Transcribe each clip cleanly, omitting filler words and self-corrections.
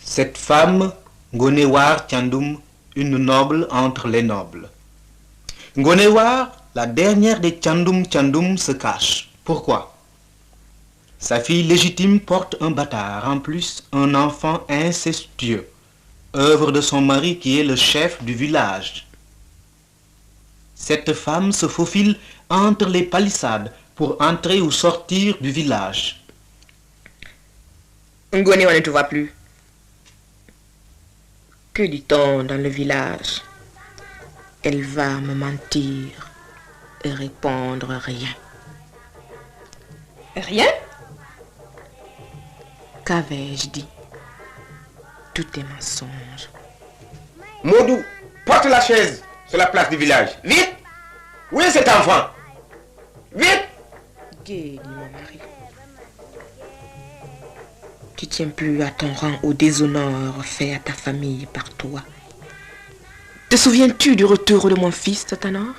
Cette femme, Ngonewar Thiandoum, une noble entre les nobles. Ngonewar, la dernière des Thiandoum, se cache. Pourquoi? Sa fille légitime porte un bâtard, en plus un enfant incestueux, œuvre de son mari qui est le chef du village. Cette femme se faufile entre les palissades pour entrer ou sortir du village. Ngonewar ne te voit plus. Que dit-on dans le village? Elle va me mentir et répondre rien. Rien? Qu'avais-je dit? Tout est mensonge. Modou, porte la chaise sur la place du village. Vite! Où est cet enfant? Vite! Gué, dit mon mari. Tu tiens plus à ton rang au déshonneur fait à ta famille par toi. Te souviens-tu du retour de mon fils, Tanor?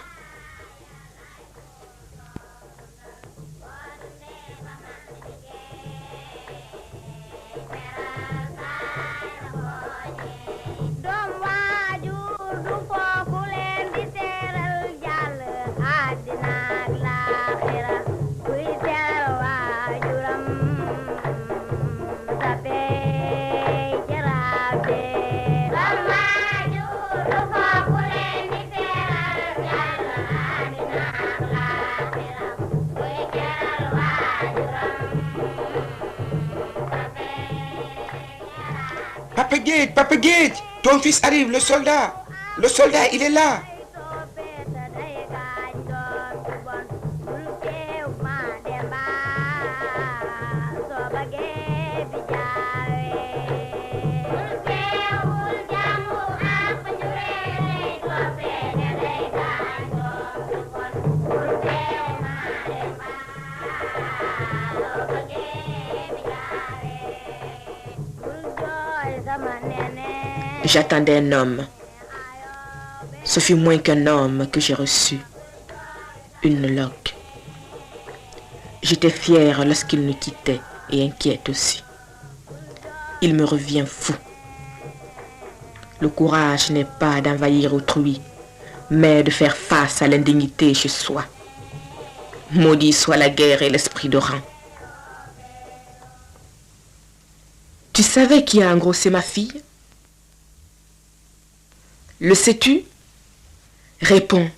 Papa Guède, ton fils arrive, le soldat. Le soldat, il est là. J'attendais un homme. Ce fut moins qu'un homme que j'ai reçu. Une loque. J'étais fière lorsqu'il nous quittait et inquiète aussi. Il me revient fou. Le courage n'est pas d'envahir autrui, mais de faire face à l'indignité chez soi. Maudit soit la guerre et l'esprit de rang. Tu savais qui a engrossé ma fille? Le sais-tu? Réponds.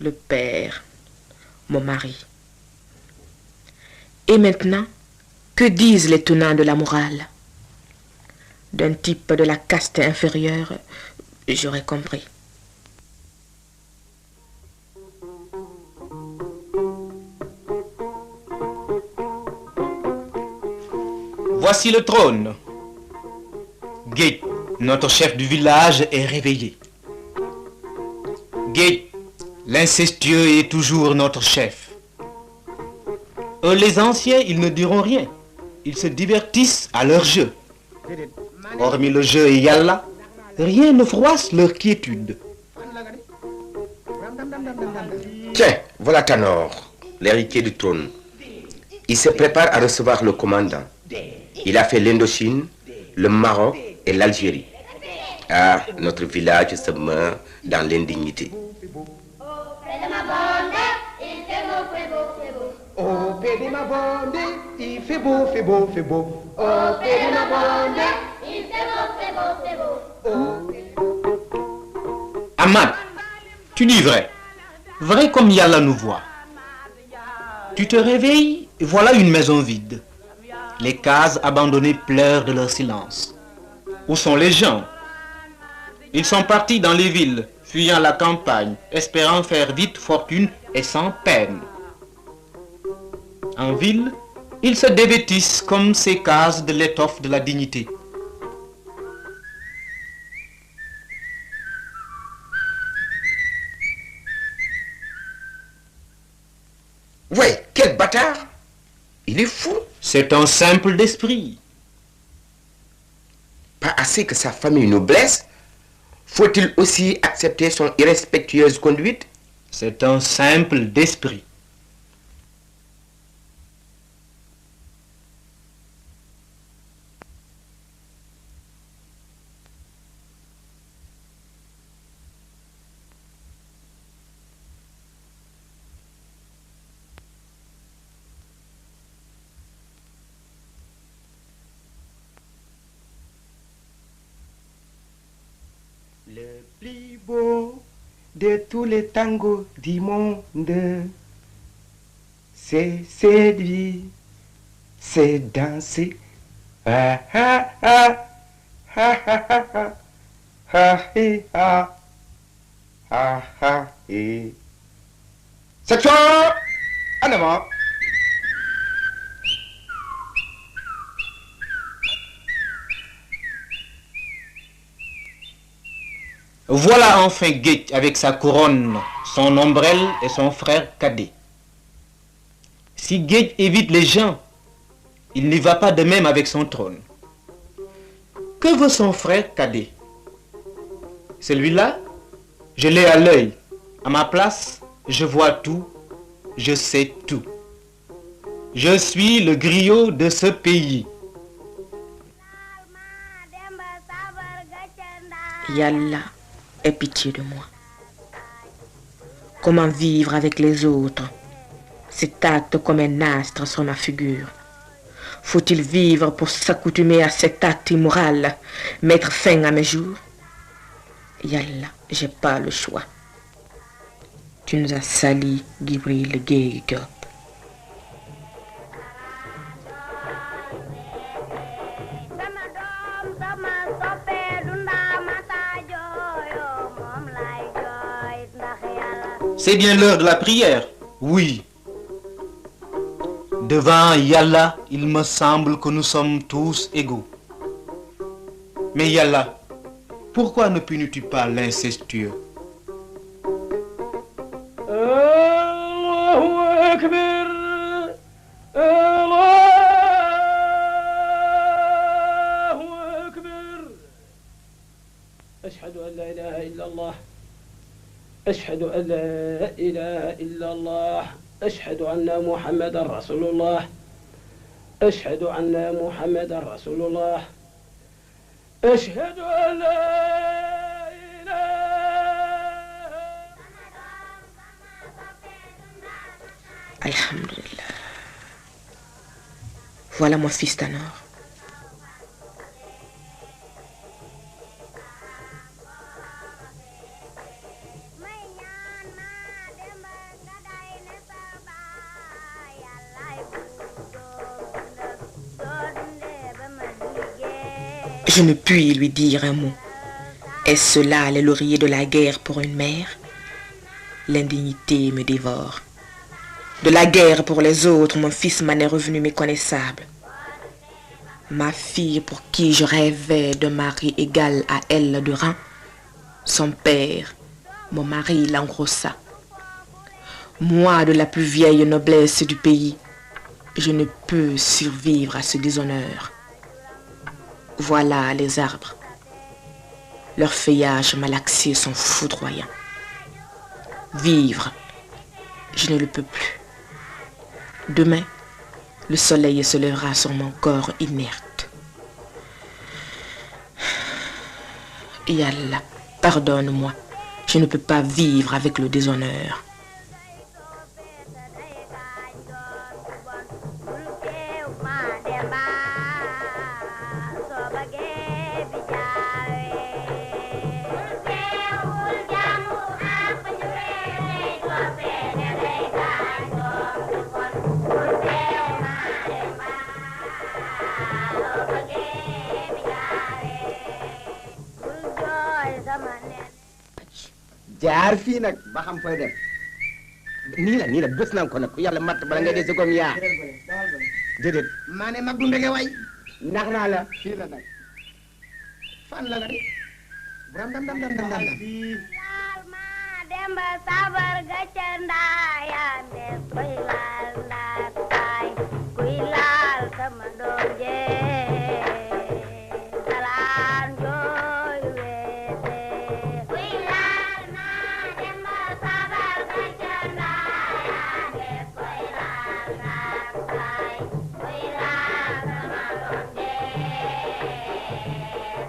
Le père, mon mari. Et maintenant, que disent les tenants de la morale? D'un type de la caste inférieure, j'aurais compris. Voici le trône. Gué, notre chef du village, est réveillé. Gué, l'incestueux est toujours notre chef. Les anciens, ils ne diront rien. Ils se divertissent à leur jeu. Hormis le jeu et Yalla, rien ne froisse leur quiétude. Tiens, voilà Tanor, l'héritier du trône. Il se prépare à recevoir le commandant. Il a fait l'Indochine, le Maroc et l'Algérie. Ah, notre village se meurt dans l'indignité. Oh, Pédé ma bande, il fait beau, fait beau, fait beau. Oh, Pédé ma bande, il fait beau, fait beau, fait beau. Ahmad, tu dis vrai. Vrai comme Yalla nous voit. Tu te réveilles, et voilà une maison vide. Les cases abandonnées pleurent de leur silence. Où sont les gens? Ils sont partis dans les villes, fuyant la campagne, espérant faire vite fortune et sans peine. En ville, ils se dévêtissent comme ces cases de l'étoffe de la dignité. Ouais, quel bâtard! Il est fou! C'est un simple d'esprit. Pas assez que sa famille nous blesse, faut-il aussi accepter son irrespectueuse conduite? C'est un simple d'esprit. Le plus beau de tous les tangos du monde, c'est séduire, c'est danser. Ah ah ah, ah ah ah ah, ah eh, ah, ah ah eh. Section en avant. Voilà enfin Guedj avec sa couronne, son ombrelle et son frère cadet. Si Guedj évite les gens, il n'y va pas de même avec son trône. Que veut son frère cadet? Celui-là, je l'ai à l'œil. À ma place, je vois tout, je sais tout. Je suis le griot de ce pays. Yallah, aie pitié de moi. Comment vivre avec les autres? Cet acte comme un astre sur ma figure. Faut-il vivre pour s'accoutumer à cet acte immoral, mettre fin à mes jours? Yallah, j'ai pas le choix. Tu nous as sali, Gibril Gueye Diop. C'est bien l'heure de la prière? Oui. Devant Yallah, il me semble que nous sommes tous égaux. Mais Yallah, pourquoi ne punis-tu pas l'incestueux? Allahu Akbar, Allahu Akbar. Ashhadu an la ilaha illallah. أشهد أن لا إله إلا الله أشهد أن محمدا رسول الله أشهد أن محمدا رسول الله أشهد أن لا إله. Alhamdulillah. Voilà mon fils Tanor. Je ne puis lui dire un mot. Est-ce là les lauriers de la guerre pour une mère? L'indignité me dévore. De la guerre pour les autres, mon fils m'en est revenu méconnaissable. Ma fille pour qui je rêvais d'un mari égal à elle de rang, son père, mon mari l'engrossa. Moi, de la plus vieille noblesse du pays, je ne peux survivre à ce déshonneur. Voilà les arbres. Leurs feuillages malaxés sont foudroyants. Vivre, je ne le peux plus. Demain, le soleil se lèvera sur mon corps inerte. Yallah, pardonne-moi. Je ne peux pas vivre avec le déshonneur. sama jaar fii nag ba xam fooy dem nii la bés naa ko nag ku yàlla matt bala ngay dee si comme yaa déedéet maa ne mag du ndege way ndax naa la fii la nag fan la nga di dam demba sabar ga ca ndaayaan de koy laal ndaat taay kuy laal sama doom jee salaan jooy weete kuy laal ma demba sabar ga ca ndaayaan de koy laal ndaat taay kuy laal sama doom jee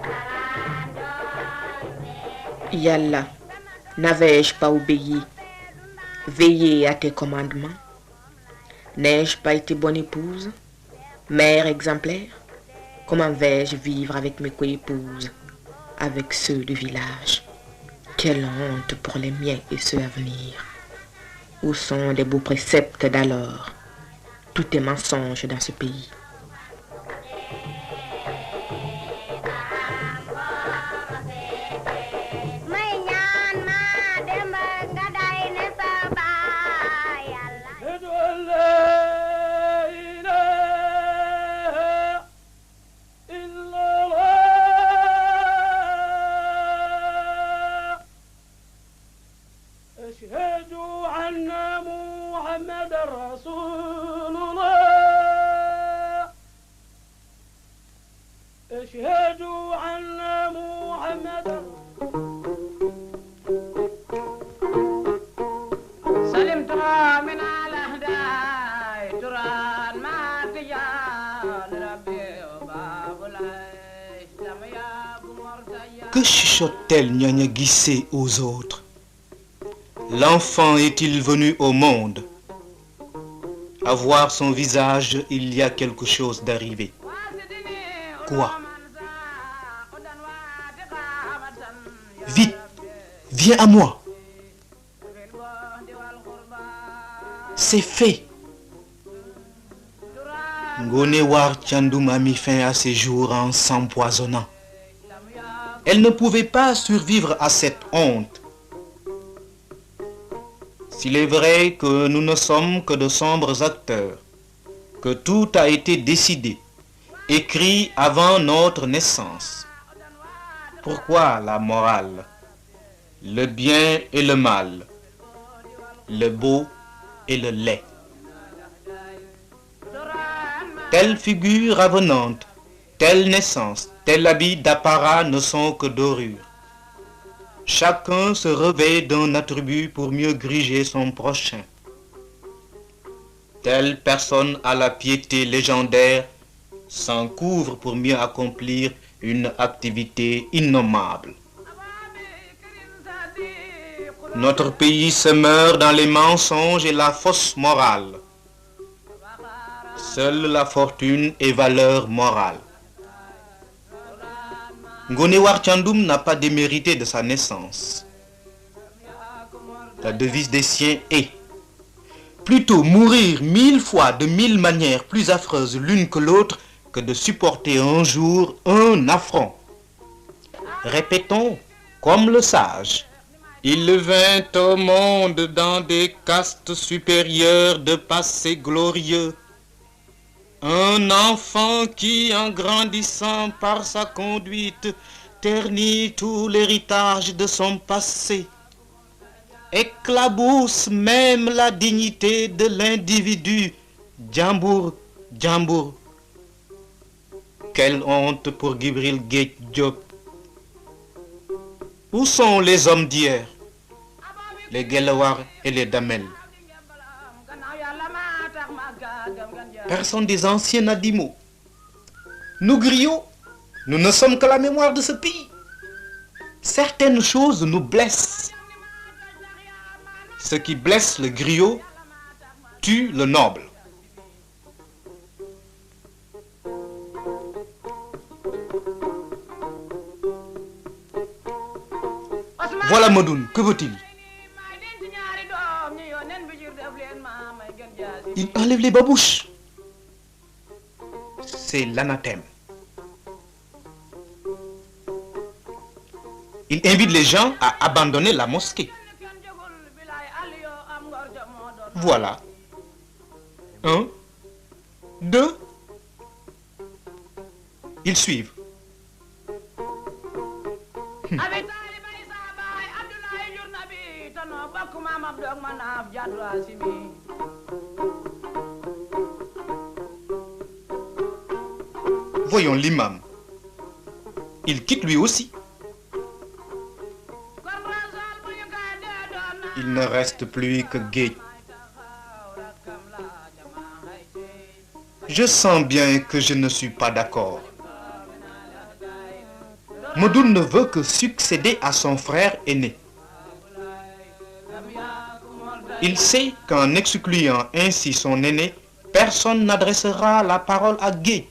salaan jooy weete. Yàlla, n'avais-je pas obéi, veillé à tes commandements? N'ai-je pas été bonne épouse, mère exemplaire? Comment vais-je vivre avec mes coépouses, avec ceux du village? Quelle honte pour les miens et ceux à venir. Où sont les beaux préceptes d'alors? Tout est mensonge dans ce pays. Que chuchote-t-elle Gnagna Guissé aux autres? L'enfant est-il venu au monde? À voir son visage, il y a quelque chose d'arrivé. Quoi? Vite, viens à moi. C'est fait. Ngoné War Thiandoum a mis fin à ses jours en s'empoisonnant. Elle ne pouvait pas survivre à cette honte. S'il est vrai que nous ne sommes que de sombres acteurs, que tout a été décidé, écrit avant notre naissance, pourquoi la morale, le bien et le mal, le beau et le laid? Telle figure avenante, telle naissance, tel habit d'apparat ne sont que dorures. Chacun se revêt d'un attribut pour mieux griger son prochain. Telle personne à la piété légendaire s'en couvre pour mieux accomplir une activité innommable. Notre pays se meurt dans les mensonges et la fausse morale. Seule la fortune est valeur morale. Ngoné War Thiandoum n'a pas démérité de sa naissance. La devise des siens est plutôt mourir 1000 fois de 1000 manières plus affreuses l'une que l'autre que de supporter un jour un affront. Répétons comme le sage. Il vint au monde dans des castes supérieures de passé glorieux. Un enfant qui, en grandissant par sa conduite, ternit tout l'héritage de son passé, éclabousse même la dignité de l'individu. Djambour, Djambour. Quelle honte pour Gibril Gueye Diop. Où sont les hommes d'hier, les Guelewar et les Damel? Personne des anciens n'a dit mot. Nous griots, nous ne sommes que la mémoire de ce pays. Certaines choses nous blessent. Ce qui blesse le griot tue le noble. Voilà Modoun, que veut-il? Il enlève les babouches. C'est l'anathème. Il invite les gens à abandonner la mosquée. Voilà. 1, 2. Ils suivent. Voyons l'imam. Il quitte lui aussi. Il ne reste plus que Gueye. Je sens bien que je ne suis pas d'accord. Medoune ne veut que succéder à son frère aîné. Il sait qu'en excluant ainsi son aîné, personne n'adressera la parole à Gueye.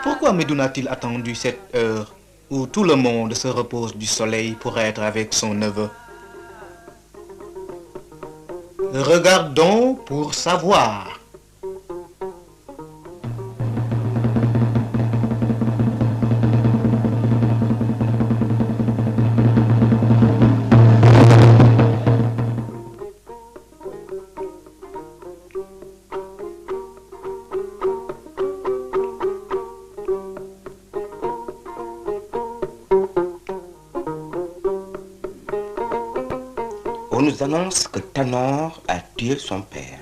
Pourquoi Medoune a-t-il attendu cette heure où tout le monde se repose du soleil pour être avec son neveu? Regardons pour savoir. On nous annonce que Tanor a tué son père.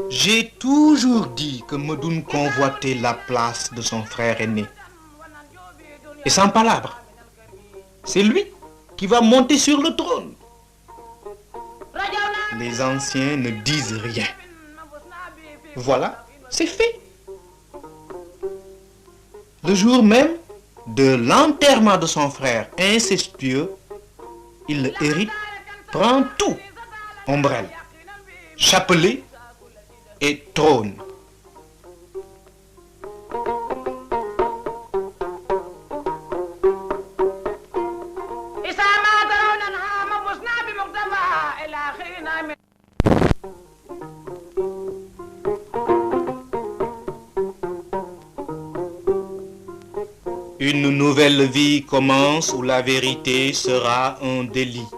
J'ai toujours dit que Medoune convoitait la place de son frère aîné. Et sans palabre, c'est lui qui va monter sur le trône. Les anciens ne disent rien. Voilà, c'est fait. Le jour même de l'enterrement de son frère incestueux, il le hérite, prend tout, ombrelle, chapelet et trône. Une nouvelle vie commence où la vérité sera un délit.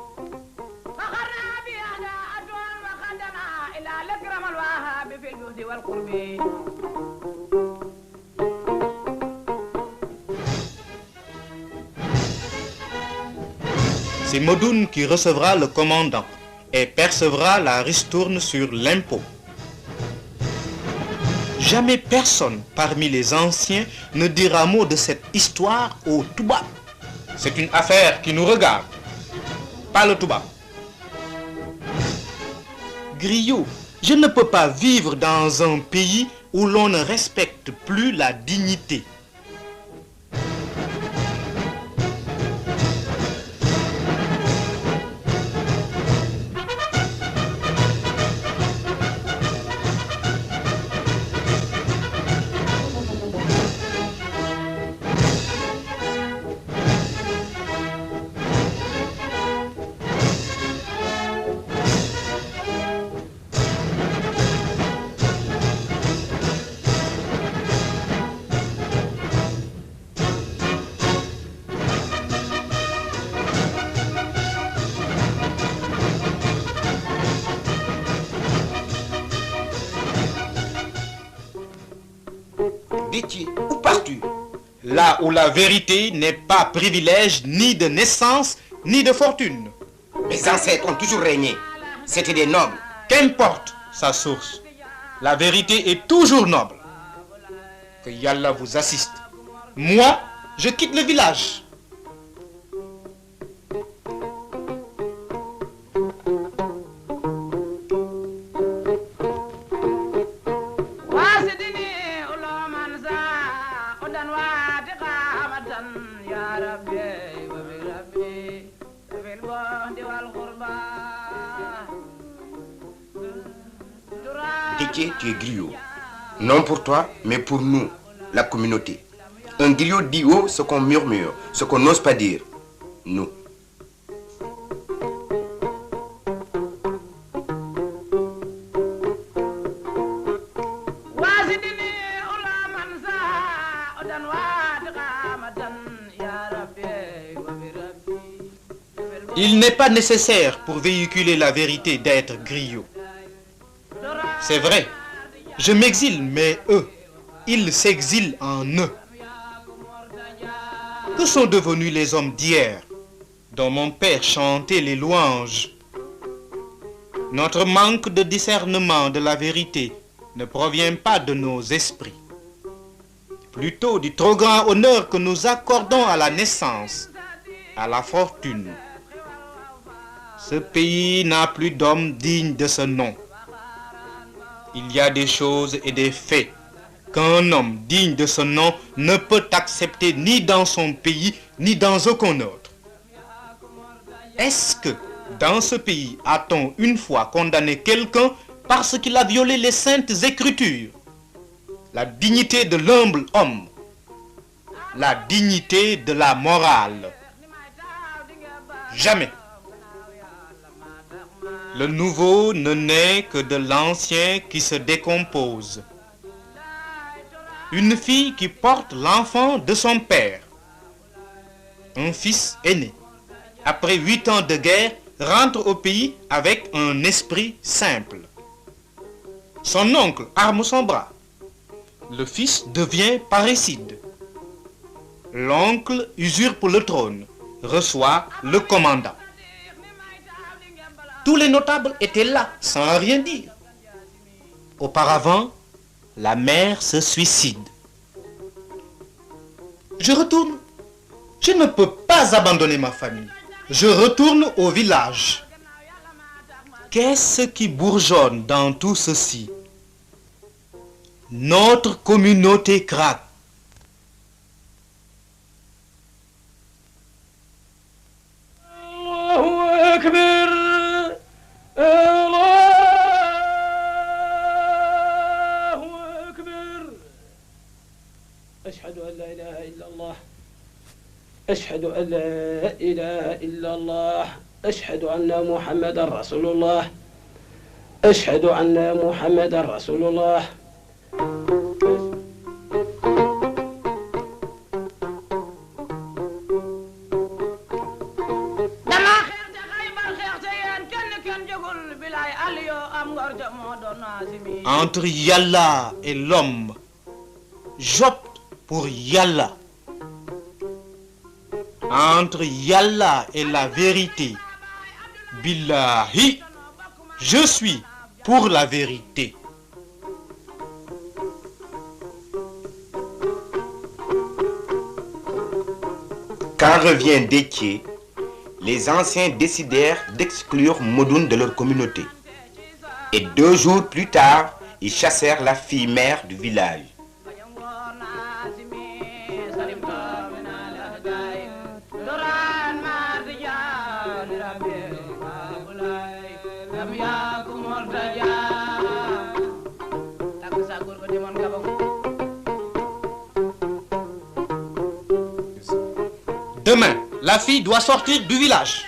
C'est Modoun qui recevra le commandant et percevra la ristourne sur l'impôt. Jamais personne parmi les anciens ne dira mot de cette histoire au Touba. C'est une affaire qui nous regarde, pas le Touba. Griot, je ne peux pas vivre dans un pays où l'on ne respecte plus la dignité. Déthié, où pars-tu? Là où la vérité n'est pas privilège ni de naissance ni de fortune. Mes ancêtres ont toujours régné. C'étaient des nobles. Qu'importe sa source, la vérité est toujours noble. Que Yallah vous assiste. Moi, je quitte le village. Déthié, tu es griot. Non pour toi, mais pour nous, la communauté. Un griot dit haut ce qu'on murmure, ce qu'on n'ose pas dire. Nous. Il n'est pas nécessaire pour véhiculer la vérité d'être griot. C'est vrai, je m'exile, mais eux, ils s'exilent en eux. Que sont devenus les hommes d'hier, dont mon père chantait les louanges? Notre manque de discernement de la vérité ne provient pas de nos esprits, plutôt du trop grand honneur que nous accordons à la naissance, à la fortune. Ce pays n'a plus d'hommes dignes de ce nom. Il y a des choses et des faits qu'un homme digne de ce nom ne peut accepter ni dans son pays, ni dans aucun autre. Est-ce que, dans ce pays, a-t-on une fois condamné quelqu'un parce qu'il a violé les saintes écritures? La dignité de l'humble homme, la dignité de la morale. Jamais. Le nouveau ne naît que de l'ancien qui se décompose. Une fille qui porte l'enfant de son père. Un fils aîné, après 8 ans de guerre, rentre au pays avec un esprit simple. Son oncle arme son bras. Le fils devient parricide. L'oncle usurpe le trône, reçoit le commandant. Tous les notables étaient là, sans rien dire. Auparavant, la mère se suicide. Je retourne. Je ne peux pas abandonner ma famille. Je retourne au village. Qu'est-ce qui bourgeonne dans tout ceci? Notre communauté craque. Allahu Akbar. أشهد أن لا إله إلا الله أشهد أن لا إله إلا الله أشهد أن محمدا رسول الله أشهد أن محمدا رسول الله Entre Yallah et l'homme, j'opte pour Yallah. entre Yallah et la vérité. Billahi, je suis pour la vérité. Quand revient Détié, les anciens décidèrent d'exclure Modoun de leur communauté. Et 2 jours plus tard, ils chassèrent la fille mère du village. Demain, la fille doit sortir du village.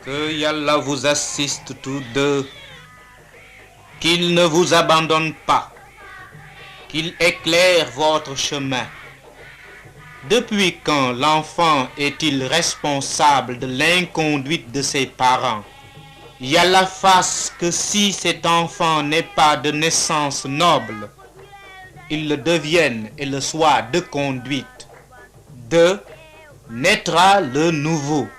Que Yallah vous assiste tous deux, qu'il ne vous abandonne pas, qu'il éclaire votre chemin. Depuis quand l'enfant est-il responsable de l'inconduite de ses parents? Yallah fasse que si cet enfant n'est pas de naissance noble, il le devienne et le soit de conduite. De naîtra le nouveau.